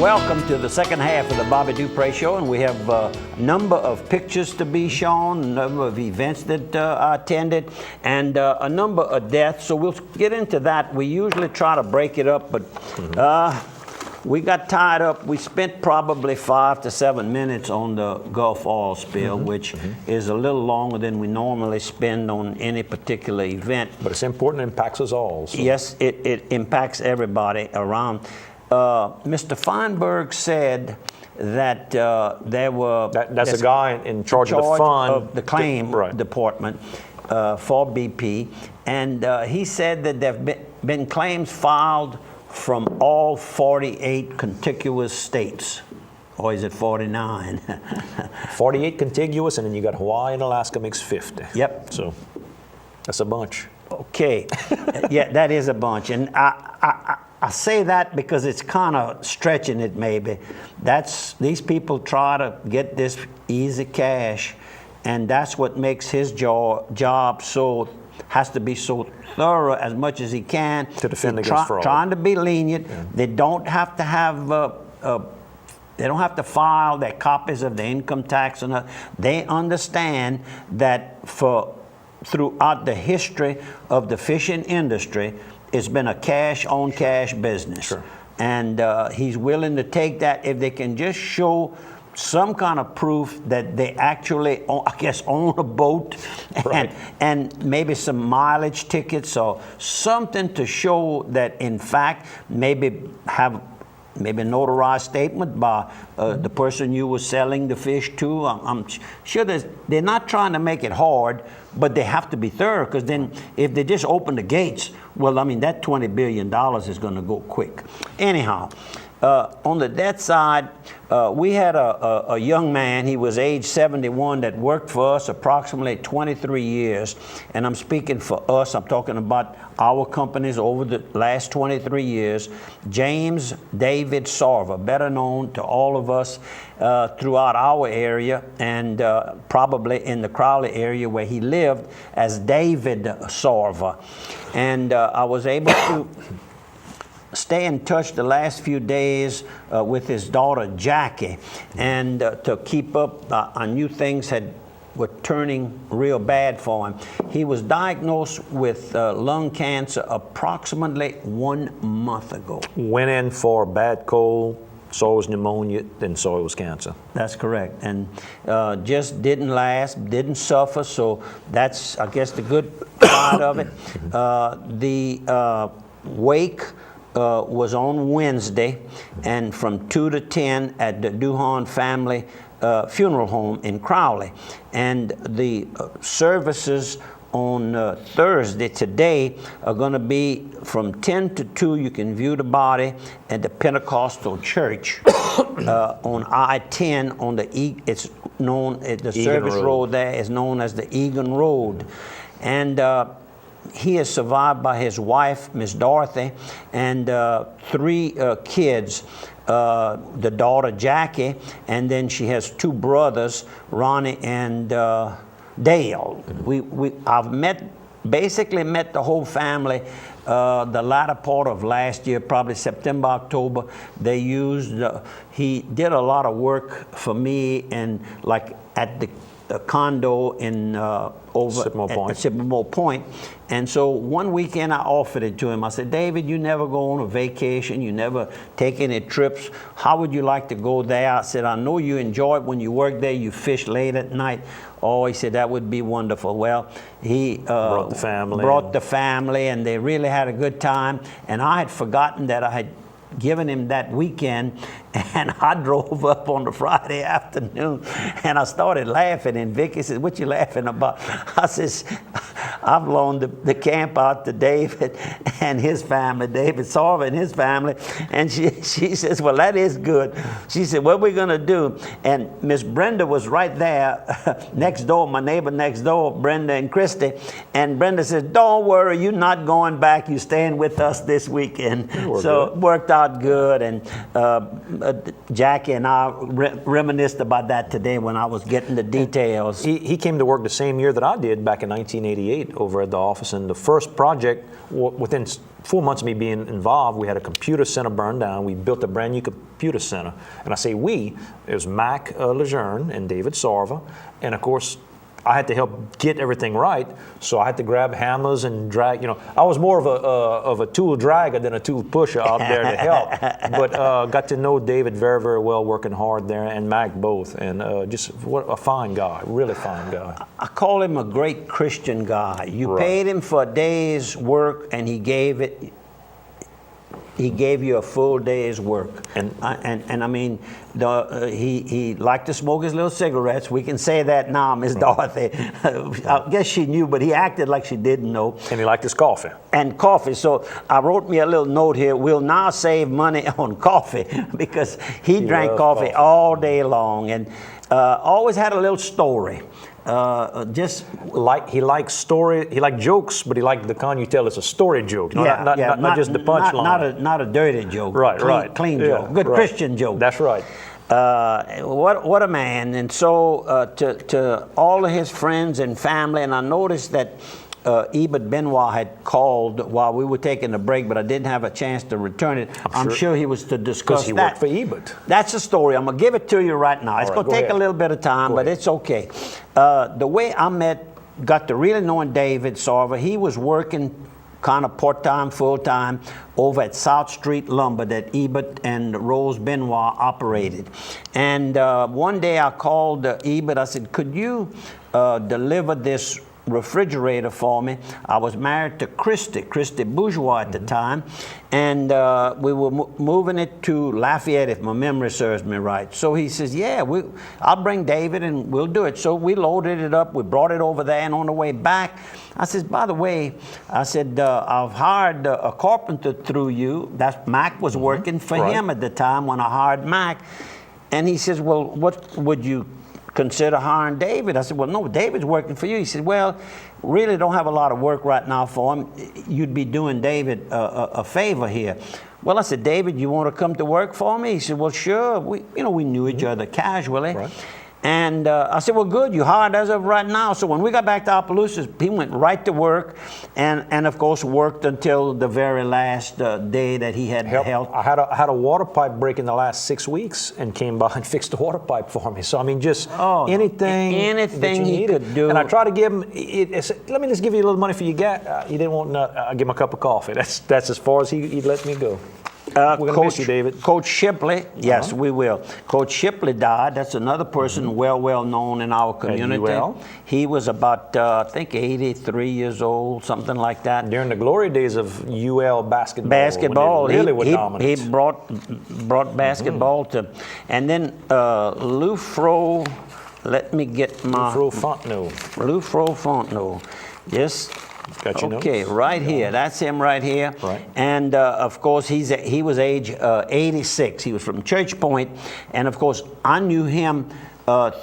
Welcome to the second half of the Bobby Dupre Show, and we have a number of pictures to be shown, a number of events that I attended, and a number of deaths. So we'll get into that. We usually try to break it up, but we got tied up. We spent probably 5 to 7 minutes on the Gulf oil spill, which is a little longer than we normally spend on any particular event. But it's important, it impacts us all. So. Yes, it impacts everybody around. Mr. Feinberg said that there were... That's a guy in charge of the fund. Of the claim department for BP. And he said that there have been claims filed from all 48 contiguous states. Or is it 49? 48 contiguous, and then you got Hawaii and Alaska makes 50. Yep. So that's a bunch. Okay. Yeah, that is a bunch. And I say that because it's kind of stretching it maybe. These people try to get this easy cash, and that's what makes his job has to be so thorough as much as he can. To defend against fraud. Trying to be lenient. Yeah. They don't have to have they don't have to file their copies of the income tax. They understand that throughout the history of the fishing industry, it's been a cash-on-cash business. Sure. And he's willing to take that if they can just show some kind of proof that they actually, own a boat, and maybe some mileage tickets or something to show that, in fact, maybe a notarized statement by the person you were selling the fish to. I'm sure they're not trying to make it hard, but they have to be thorough, because then if they just open the gates, well, I mean, that $20 billion is going to go quick. Anyhow, on the debt side, we had a young man. He was age 71 that worked for us approximately 23 years. And I'm speaking for us. I'm talking about our companies over the last 23 years. James David Sarver, better known to all of us throughout our area, and probably in the Crowley area where he lived as David Sarver. And I was able to stay in touch the last few days with his daughter Jackie, and to keep up. I knew things were turning real bad for him. He was diagnosed with lung cancer approximately 1 month ago. Went in for a bad cold, saw it was pneumonia, then saw it was cancer. That's correct. And just didn't last, didn't suffer, so that's, I guess, the good side of it. The wake was on Wednesday, and from 2 to 10 at the Duhan family funeral home in Crowley. And the services on Thursday, today, are going to be from 10 to 2. You can view the body at the Pentecostal Church on I-10 on it's known, the service road there is known as the Egan Road. And he is survived by his wife, Miss Dorothy, and 3 kids. The daughter Jackie, and then she has 2 brothers, Ronnie and Dale. I've basically met the whole family the latter part of last year, probably September, October. He did a lot of work for me, and like at the condo in over at Sycamore Point. And so one weekend I offered it to him. I said, David, you never go on a vacation, you never take any trips. How would you like to go there? I said, I know you enjoy it when you work there, you fish late at night. Oh, he said, that would be wonderful. Well, he brought the family, and they really had a good time. And I had forgotten that I had given him that weekend, and I drove up on the Friday afternoon, and I started laughing, and Vicky said, what you laughing about? I says, I've loaned the camp out to David and his family, David Sarver and his family, and she says, well, that is good. She said, what are we going to do? And Miss Brenda was right there next door, my neighbor next door, Brenda and Christy, and Brenda says, don't worry, you're not going back, you're staying with us this weekend. So it worked out good, and Jackie and I reminisced about that today when I was getting the details. He came to work the same year that I did back in 1988 over at the office. And the first project, within 4 months of me being involved, we had a computer center burned down. We built a brand new computer center. And I say we, it was Mac Lejeune and David Sarva. And of course, I had to help get everything right, so I had to grab hammers and drag. You know, I was more of a tool dragger than a tool pusher out there to help. But got to know David very, very well, working hard there, and Mac both, and just what a fine guy, really fine guy. I call him a great Christian guy. You paid him for a day's work, and he gave you a full day's work. And I mean, he liked to smoke his little cigarettes. We can say that now, Miss Dorothy. I guess she knew, but he acted like she didn't know. And he liked his coffee. And coffee. So I wrote me a little note here. We'll now save money on coffee because he drank coffee all day long, and always had a little story. He liked jokes, but he liked the kind you tell it's a story joke, not just the punchline. Not a dirty joke. Clean Yeah, joke. Good Christian joke. That's right. What a man. And so to all of his friends and family, and I noticed that Ebert Benoit had called while we were taking a break, but I didn't have a chance to return it. I'm sure he was to discuss that. Because he worked for Ebert. That's the story. I'm going to give it to you right now. It's going to take a little bit of time, but it's okay. The way I got to really knowing David Sarva, he was working kind of part-time, full-time over at South Street Lumber that Ebert and Rose Benoit operated. And one day I called Ebert. I said, could you deliver this refrigerator for me? I was married to Christy Bourgeois at the time, and we were moving it to Lafayette, if my memory serves me right. So he says, yeah, I'll bring David and we'll do it. So we loaded it up, we brought it over there, and on the way back, I says, by the way, I said, I've hired a carpenter through you. Mac was working for him at the time when I hired Mac. And he says, well, what would you consider hiring David? I said, well, no, David's working for you. He said, well, really don't have a lot of work right now for him. You'd be doing David a favor here. Well, I said, David, you want to come to work for me? He said, well, sure. We knew each other casually. Right. And I said, well, good, you hired as of right now. So when we got back to Opelousas, he went right to work and of course, worked until the very last day that he had health. I had a water pipe break in the last 6 weeks and came by and fixed the water pipe for me. So, I mean, just anything he could do. And I tried to give him, let me just give you a little money for your gas. He didn't want, I give him a cup of coffee. That's as far as he let me go. We're going to miss you, David. Coach Shipley, yes, we will. Coach Shipley died. That's another person well known in our community. He was about, I think, 83 years old, something like that. During the glory days of UL basketball. When they really were dominant. He brought basketball to, and then Lou Fro, let me get my... Lou Fontenot. Lou Fontenot, yes. Got your okay, notes? right here. That's him right here. Right. And of course, he was age 86. He was from Church Point, and of course, I knew him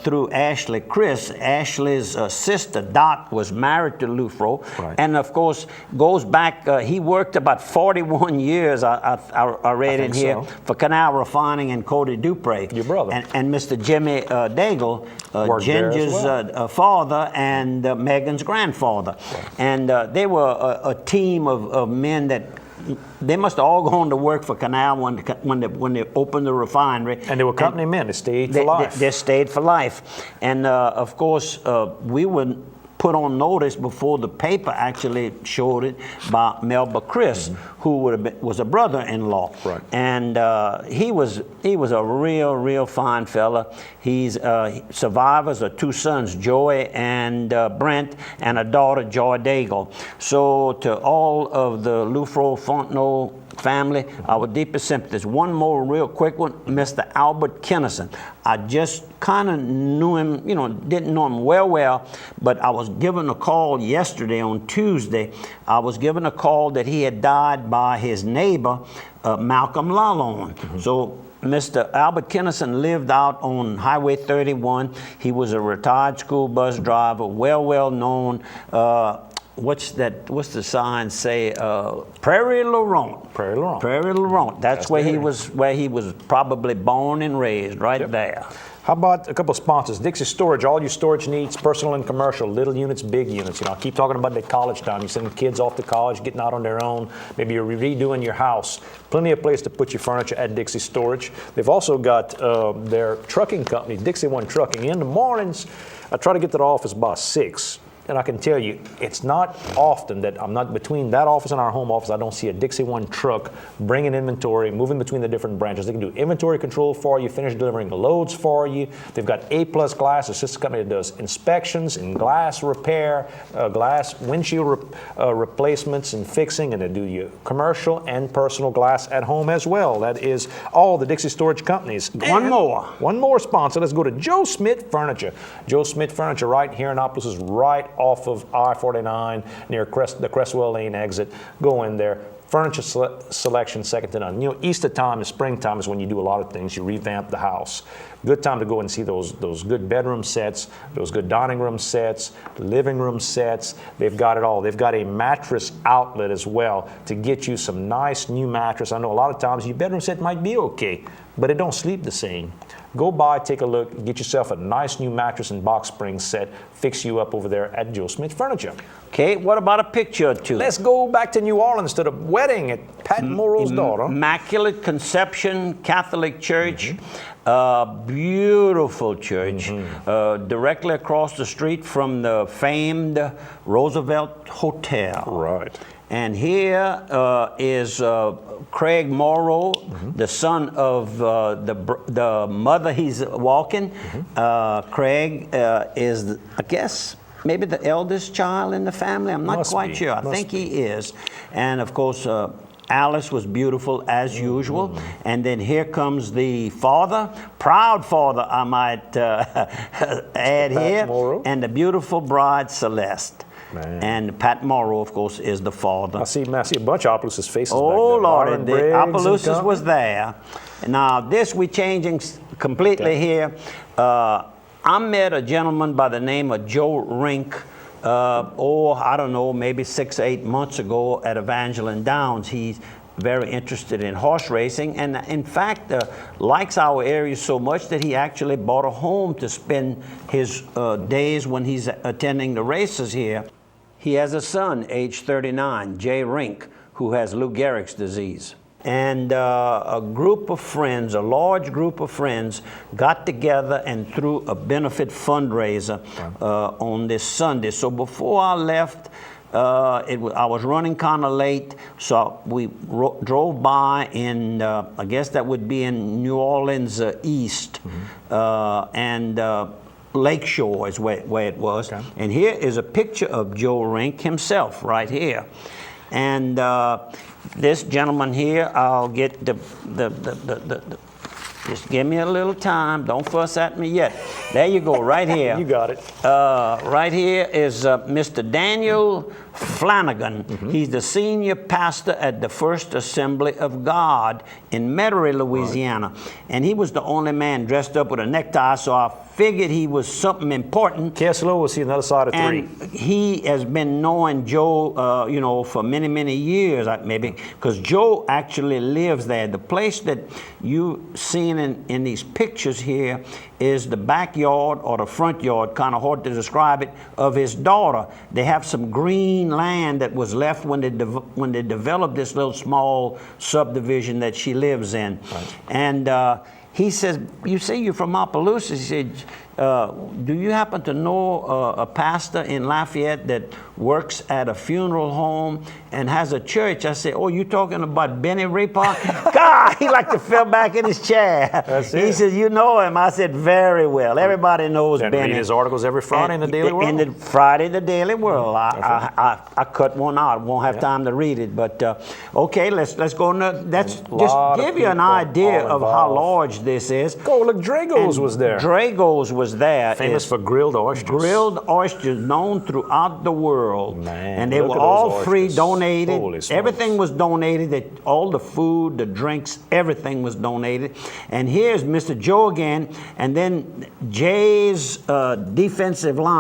through Ashley Chris. Ashley's sister, Dot, was married to Lou Fro. Right. And of course, goes back, he worked about 41 years, I read in here, for Canal Refining and Cody Dupre. Your brother. And Mr. Jimmy Daigle, Ginger's father and Megan's grandfather. Right. And they were a team of men that they must have all gone to work for Canal when they opened the refinery. And they were company men. They stayed for life. They stayed for life. And of course, we were put on notice before the paper actually showed it by Melba Chris, who was a brother-in-law. Right. And he was a real fine fella. He's survivors of two sons, Joey and Brent, and a daughter, Joy Daigle. So to all of the Lou Fro Fontenot family, our deepest sympathies. One more real quick one, Mr. Albert Kennison. I just kind of knew him, didn't know him well, but I was given a call yesterday on Tuesday. I was given a call that he had died by his neighbor, Malcolm Lalonde. So Mr. Albert Kennison lived out on Highway 31. He was a retired school bus driver, well known. what's the sign say? Prairie Laurent. Prairie Laurent. Prairie Laurent. That's where he was probably born and raised, right there. How about a couple of sponsors? Dixie Storage, all your storage needs, personal and commercial, little units, big units. You know, I keep talking about the college time. You're sending kids off to college, getting out on their own. Maybe you're redoing your house. Plenty of place to put your furniture at Dixie Storage. They've also got their trucking company, Dixie One Trucking. In the mornings, I try to get to the office by 6. And I can tell you, it's not often that I'm not between that office and our home office, I don't see a Dixie One truck bringing inventory, moving between the different branches. They can do inventory control for you, finish delivering the loads for you. They've got A-Plus Glass, a sister company that does inspections and glass repair, glass windshield replacements and fixing, and they do your commercial and personal glass at home as well. That is all the Dixie Storage companies. One more sponsor. Let's go to Joe Smith Furniture. Joe Smith Furniture right here in Annapolis is right off of I-49 near the Crestwell Lane exit. Go in there. Furniture selection second to none. You know, Easter time and springtime is when you do a lot of things. You revamp the house. Good time to go and see those good bedroom sets, those good dining room sets, living room sets. They've got it all. They've got a mattress outlet as well to get you some nice new mattress. I know a lot of times your bedroom set might be okay, but it don't sleep the same. Go by, take a look, get yourself a nice new mattress and box spring set, fix you up over there at Joe Smith Furniture. Okay, what about a picture or two? Let's go back to New Orleans to the wedding at Pat Morrow's daughter. Immaculate Conception Catholic Church, beautiful church, directly across the street from the famed Roosevelt Hotel. Right. And here is Craig Morrow, the son of the mother he's walking. Craig is, I guess, maybe the eldest child in the family. I'm not quite sure. I think he is. And of course, Alice was beautiful as usual. And then here comes the father, proud father, I might add here, and the beautiful bride, Celeste. Man. And Pat Morrow, of course, is the father. I see a bunch of Opelousas faces back there. Oh, Lord, the Opelousas was there. Now, this we're changing completely here. I met a gentleman by the name of Joe Rink, I don't know, maybe 6 or 8 months ago at Evangeline Downs. He's very interested in horse racing, and in fact likes our area so much that he actually bought a home to spend his days when he's attending the races here. He has a son, age 39, Jay Rink, who has Lou Gehrig's disease. And a group of friends, a large group of friends, got together and threw a benefit fundraiser on this Sunday. So before I left, I was running kind of late, so we drove by in, I guess that would be in New Orleans East, and Lakeshore is where it was. Okay. And here is a picture of Joe Rink himself right here. And this gentleman here, I'll get just give me a little time. Don't fuss at me yet. There you go, right here. You got it. Right here is Mr. Daniel Flanagan. He's the senior pastor at the First Assembly of God in Metairie, Louisiana. Right. And he was the only man dressed up with a necktie, so I figured he was something important. Kessler was on the other side of 3. And he has been knowing Joe, you know, for many, many years, maybe, because Joe actually lives there. The place that you seen in these pictures here is the backyard or the front yard, kind of hard to describe it, of his daughter. They have some green land that was left when they developed this little small subdivision that she lives in. Right. And he says, you say you're from Opelousas. He said, do you happen to know a pastor in Lafayette that works at a funeral home and has a church? I said, oh, you talking about Benny Repart? God, he like to fell back in his chair. He says, you know him. I said, very well. Everybody knows Benny. Read his articles every Friday in the Daily World? In the Friday, the Daily World. I cut one out. Won't have time to read it. But okay, let's go. Let's just give you an idea of how large this is. Oh, look, Drago's was there. Drago's was there. Famous for grilled oysters. Grilled oysters known throughout the world. Man, and they were all free, donated. Everything was donated. All the food, the drinks, everything was donated. And here's Mr. Joe again. And then Jay's defensive line.